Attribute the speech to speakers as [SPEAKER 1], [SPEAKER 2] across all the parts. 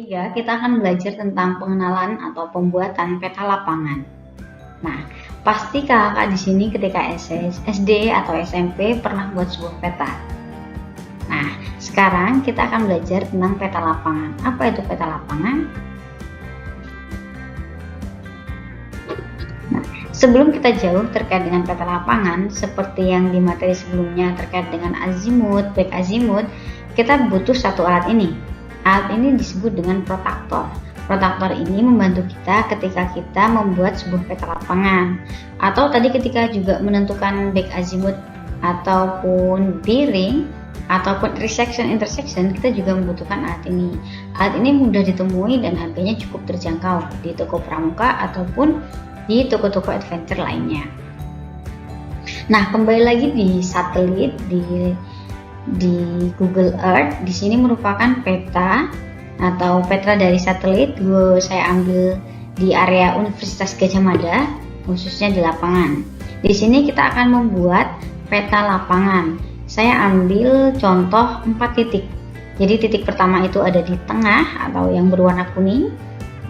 [SPEAKER 1] 3 kita akan belajar tentang pengenalan atau pembuatan peta lapangan. Nah, pasti kakak di sini ketika SD atau SMP pernah buat sebuah peta. Nah, sekarang kita akan belajar tentang peta lapangan. Apa itu peta lapangan? Nah, sebelum kita jauh terkait dengan peta lapangan, seperti yang di materi sebelumnya terkait dengan azimut, baik azimut, kita butuh satu alat ini. Alat ini disebut dengan protaktor. Protaktor ini membantu kita ketika kita membuat sebuah peta lapangan, atau tadi ketika juga menentukan baik azimut ataupun piring ataupun intersection, kita juga membutuhkan alat ini. Alat ini mudah ditemui dan harganya cukup terjangkau di toko pramuka ataupun di toko-toko adventure lainnya. Nah, kembali lagi di satelit di Google Earth. Di sini merupakan peta atau peta dari satelit. Saya ambil di area Universitas Gadjah Mada, khususnya di lapangan. Di sini kita akan membuat peta lapangan. Saya ambil contoh 4 titik. Jadi titik pertama itu ada di tengah atau yang berwarna kuning.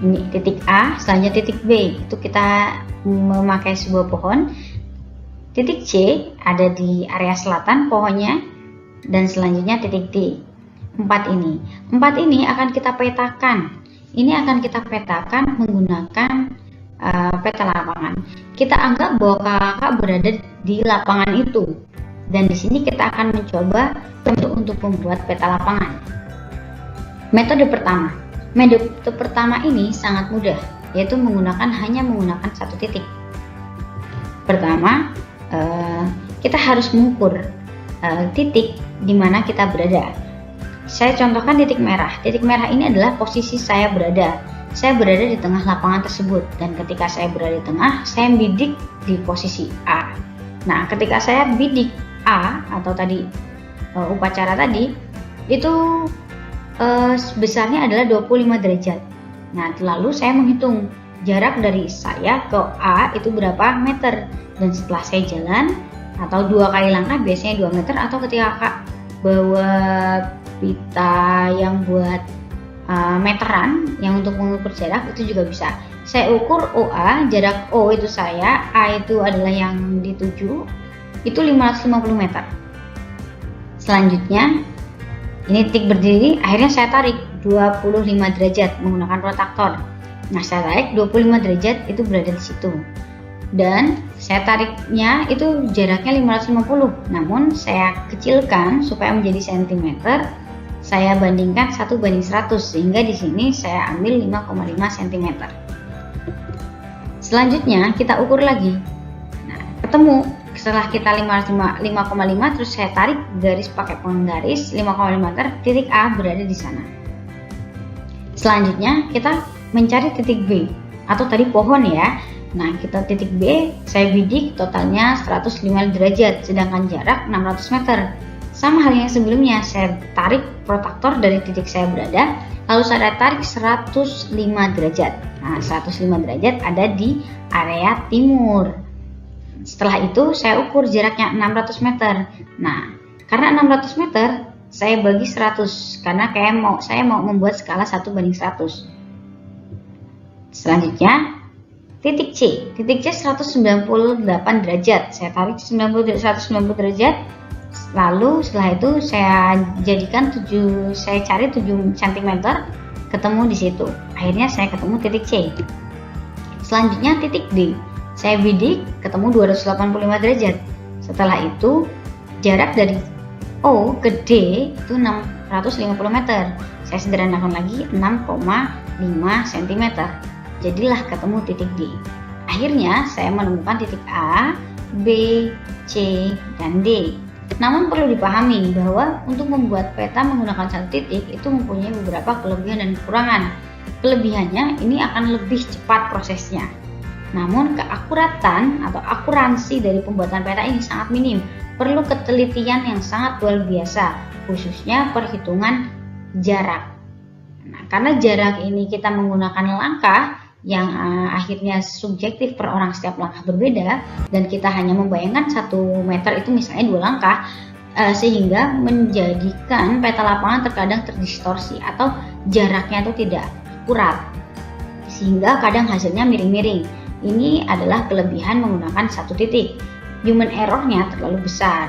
[SPEAKER 1] Ini titik A, selanjutnya titik B, itu kita memakai sebuah pohon. Titik C ada di area selatan pohonnya, dan selanjutnya titik D. 4 ini akan kita petakan. Ini akan kita petakan menggunakan peta lapangan. Kita anggap bahwa kakak berada di lapangan itu, dan di sini kita akan mencoba untuk membuat peta lapangan. Metode pertama ini sangat mudah, yaitu hanya menggunakan satu titik. Pertama, kita harus mengukur titik di mana kita berada. Saya contohkan titik merah. Titik merah ini adalah posisi saya berada. Saya berada di tengah lapangan tersebut, dan ketika saya berada di tengah, saya bidik di posisi A. Nah, ketika saya bidik A atau tadi upacara tadi, itu besarnya adalah 25 derajat. Nah, lalu saya menghitung jarak dari saya ke A itu berapa meter, dan setelah saya jalan atau 2 kali langkah, biasanya 2 meter, atau ketika kakak bawa pita yang buat meteran yang untuk mengukur jarak, itu juga bisa. Saya ukur OA, jarak O itu saya, A itu adalah yang dituju, itu 550 meter. Selanjutnya ini titik berdiri, akhirnya saya tarik 25 derajat menggunakan protaktor. Nah, saya tarik 25 derajat, itu berada di situ. Dan saya tariknya itu jaraknya 550, namun saya kecilkan supaya menjadi sentimeter. Saya bandingkan 1:100, sehingga di sini saya ambil 5,5 cm. Selanjutnya kita ukur lagi. Nah, ketemu. Setelah kita 5,5, terus saya tarik garis pakai penggaris 5,5 meter, titik A berada di sana. Selanjutnya kita mencari titik B atau tadi pohon ya. Nah, kita titik B, saya bidik totalnya 105 derajat, sedangkan jarak 600 meter. Sama halnya yang sebelumnya, saya tarik protaktor dari titik saya berada, lalu saya tarik 105 derajat. Nah, 105 derajat ada di area timur. Setelah itu saya ukur jaraknya 600 meter. Nah, karena 600 meter saya bagi 100 karena saya mau membuat skala 1:100. Selanjutnya titik C. Titik C 198 derajat. Saya tarik 190 derajat. Lalu setelah itu saya cari 7 cm, ketemu di situ. Akhirnya saya ketemu titik C. Selanjutnya titik D. Saya bidik, ketemu 285 derajat. Setelah itu, jarak dari O ke D itu 650 meter. Saya sederhanakan lagi 6,5 cm. Jadilah ketemu titik D. Akhirnya, saya menemukan titik A, B, C, dan D. Namun perlu dipahami bahwa untuk membuat peta menggunakan satu titik itu mempunyai beberapa kelebihan dan kekurangan. Kelebihannya, ini akan lebih cepat prosesnya. Namun keakuratan atau akuransi dari pembuatan peta ini sangat minim. Perlu ketelitian yang sangat luar biasa, khususnya perhitungan jarak. Nah, karena jarak ini kita menggunakan langkah yang akhirnya subjektif per orang, setiap langkah berbeda, dan kita hanya membayangkan 1 meter itu misalnya 2 langkah, sehingga menjadikan peta lapangan terkadang terdistorsi atau jaraknya itu tidak akurat, sehingga kadang hasilnya miring-miring. Ini adalah kelebihan menggunakan satu titik. Human errornya terlalu besar,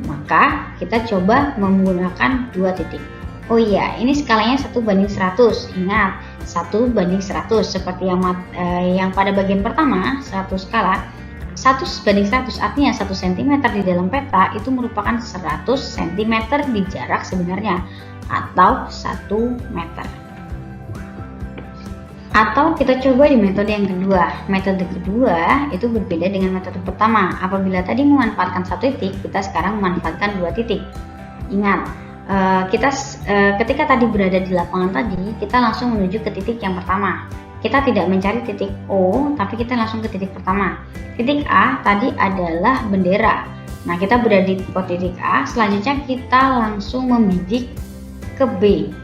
[SPEAKER 1] maka kita coba menggunakan dua titik. Oh iya, ini skalanya 1:100. Ingat, 1:100 seperti yang pada bagian pertama, 100 skala. 1:100 artinya 1 cm di dalam peta itu merupakan 100 cm di jarak sebenarnya, atau 1 meter. Atau kita coba di metode yang kedua. Metode kedua itu berbeda dengan metode pertama. Apabila tadi memanfaatkan satu titik, kita sekarang memanfaatkan dua titik. Ingat, ketika tadi berada di lapangan tadi, kita langsung menuju ke titik yang pertama. Kita tidak mencari titik O, tapi kita langsung ke titik pertama. Titik A tadi adalah bendera. Nah, kita berada di titik A, selanjutnya kita langsung membidik ke B.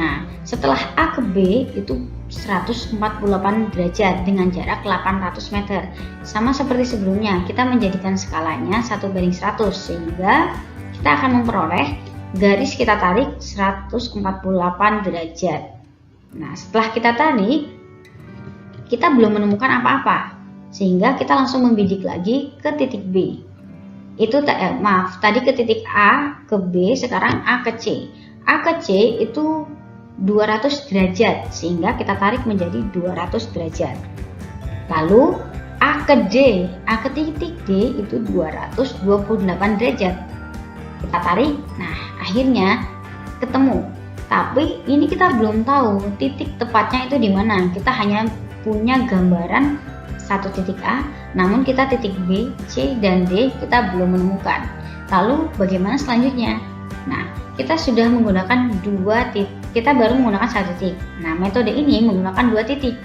[SPEAKER 1] Nah, setelah A ke B itu 148 derajat dengan jarak 800 meter. Sama seperti sebelumnya, kita menjadikan skalanya 1:100 sehingga kita akan memperoleh garis kita tarik 148 derajat. Nah, setelah kita tarik, kita belum menemukan apa-apa, sehingga kita langsung membidik lagi ke titik B. Tadi ke titik A ke B, sekarang A ke C. A ke C itu 200 derajat, sehingga kita tarik menjadi 200 derajat. Lalu A ke D, A ke titik D itu 228 derajat. Kita tarik, nah akhirnya ketemu. Tapi ini kita belum tahu titik tepatnya itu di mana. Kita hanya punya gambaran satu titik A, namun kita titik B, C, dan D kita belum menemukan. Lalu bagaimana selanjutnya? Nah, kita sudah menggunakan dua titik. Kita baru menggunakan satu titik. Nah, metode ini menggunakan dua titik,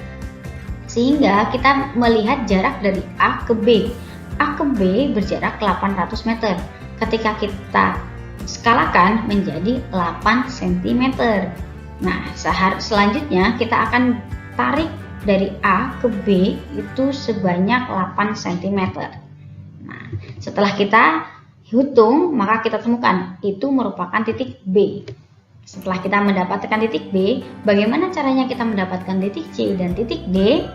[SPEAKER 1] sehingga kita melihat jarak dari A ke B. A ke B berjarak 800 meter. Ketika kita skalakan menjadi 8 cm. Nah, selanjutnya kita akan tarik dari A ke B itu sebanyak 8 cm. Nah, setelah kita hitung, maka kita temukan itu merupakan titik B. Setelah kita mendapatkan titik B, bagaimana caranya kita mendapatkan titik C dan titik D?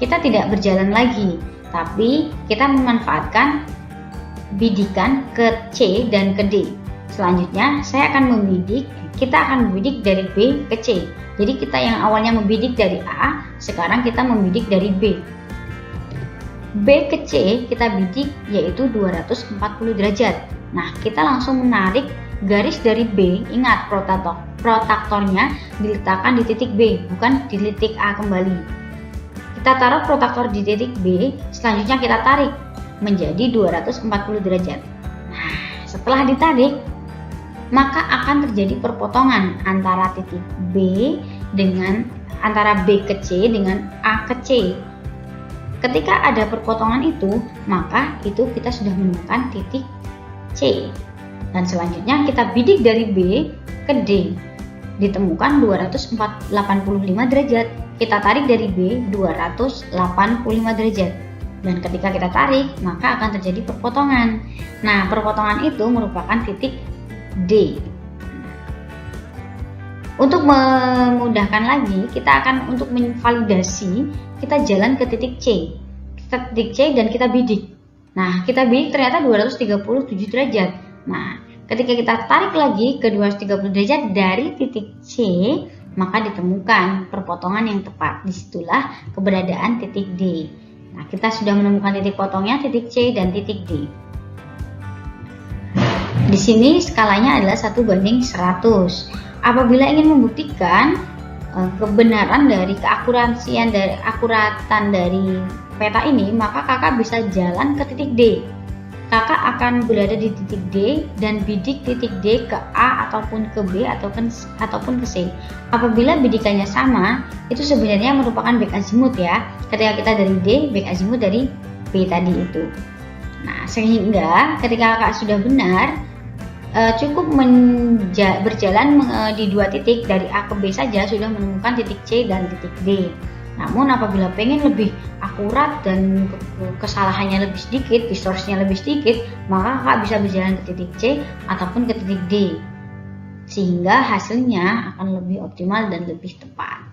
[SPEAKER 1] Kita tidak berjalan lagi, tapi kita memanfaatkan bidikan ke C dan ke D. Selanjutnya saya akan kita akan membidik dari B ke C. Jadi kita yang awalnya membidik dari A, sekarang kita membidik dari B. B ke C kita bidik yaitu 240 derajat. Nah, kita langsung menarik garis dari B. Ingat, protaktornya diletakkan di titik B, bukan di titik A kembali. Kita taruh protaktor di titik B, selanjutnya kita tarik menjadi 240 derajat. Nah, setelah ditarik, maka akan terjadi perpotongan antara titik B antara B ke C dengan A ke C. Ketika ada perpotongan itu, maka itu kita sudah menemukan titik C. Dan selanjutnya kita bidik dari B ke D. Ditemukan 285 derajat. Kita tarik dari B 285 derajat. Dan ketika kita tarik, maka akan terjadi perpotongan. Nah, perpotongan itu merupakan titik D. Untuk memudahkan lagi, kita akan untuk menvalidasi, kita jalan ke titik C. Kita titik C dan kita bidik. Nah, kita bidik ternyata 237 derajat. Nah, ketika kita tarik lagi ke 230 derajat dari titik C, maka ditemukan perpotongan yang tepat. Disitulah keberadaan titik D. Nah, kita sudah menemukan titik potongnya, titik C dan titik D. Di sini skalanya adalah 1:100. Apabila ingin membuktikan kebenaran dari akuratan dari peta ini, maka kakak bisa jalan ke titik D. Kakak akan berada di titik D dan bidik titik D ke A ataupun ke B ataupun ke C. Apabila bidikannya sama, itu sebenarnya merupakan back azimut ya. Ketika kita dari D, back azimut dari B tadi itu. Nah, sehingga ketika kakak sudah benar, cukup berjalan di dua titik dari A ke B saja sudah menemukan titik C dan titik D. Namun apabila pengen lebih akurat dan kesalahannya lebih sedikit, distorsinya lebih sedikit, maka kakak bisa berjalan ke titik C ataupun ke titik D, sehingga hasilnya akan lebih optimal dan lebih tepat.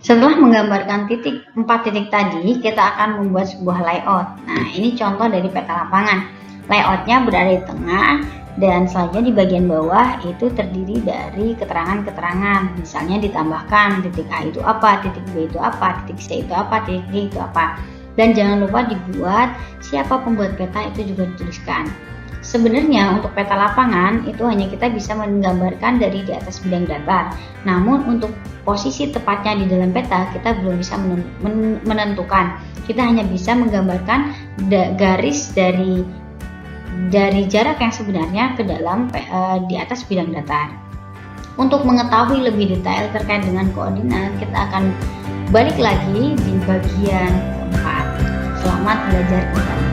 [SPEAKER 1] Setelah menggambarkan 4 titik tadi, kita akan membuat sebuah layout. Nah, ini contoh dari peta lapangan. Layoutnya berada di tengah, dan selanjutnya di bagian bawah itu terdiri dari keterangan-keterangan. Misalnya ditambahkan titik A itu apa, titik B itu apa, titik C itu apa, titik D itu apa. Dan jangan lupa dibuat siapa pembuat peta itu juga dituliskan. Sebenarnya untuk peta lapangan itu hanya kita bisa menggambarkan dari di atas bidang datar. Namun untuk posisi tepatnya di dalam peta kita belum bisa menentukan. Kita hanya bisa menggambarkan garis dari jarak yang sebenarnya ke dalam di atas bidang datar. Untuk mengetahui lebih detail terkait dengan koordinat, kita akan balik lagi di bagian keempat. Selamat belajar kembali.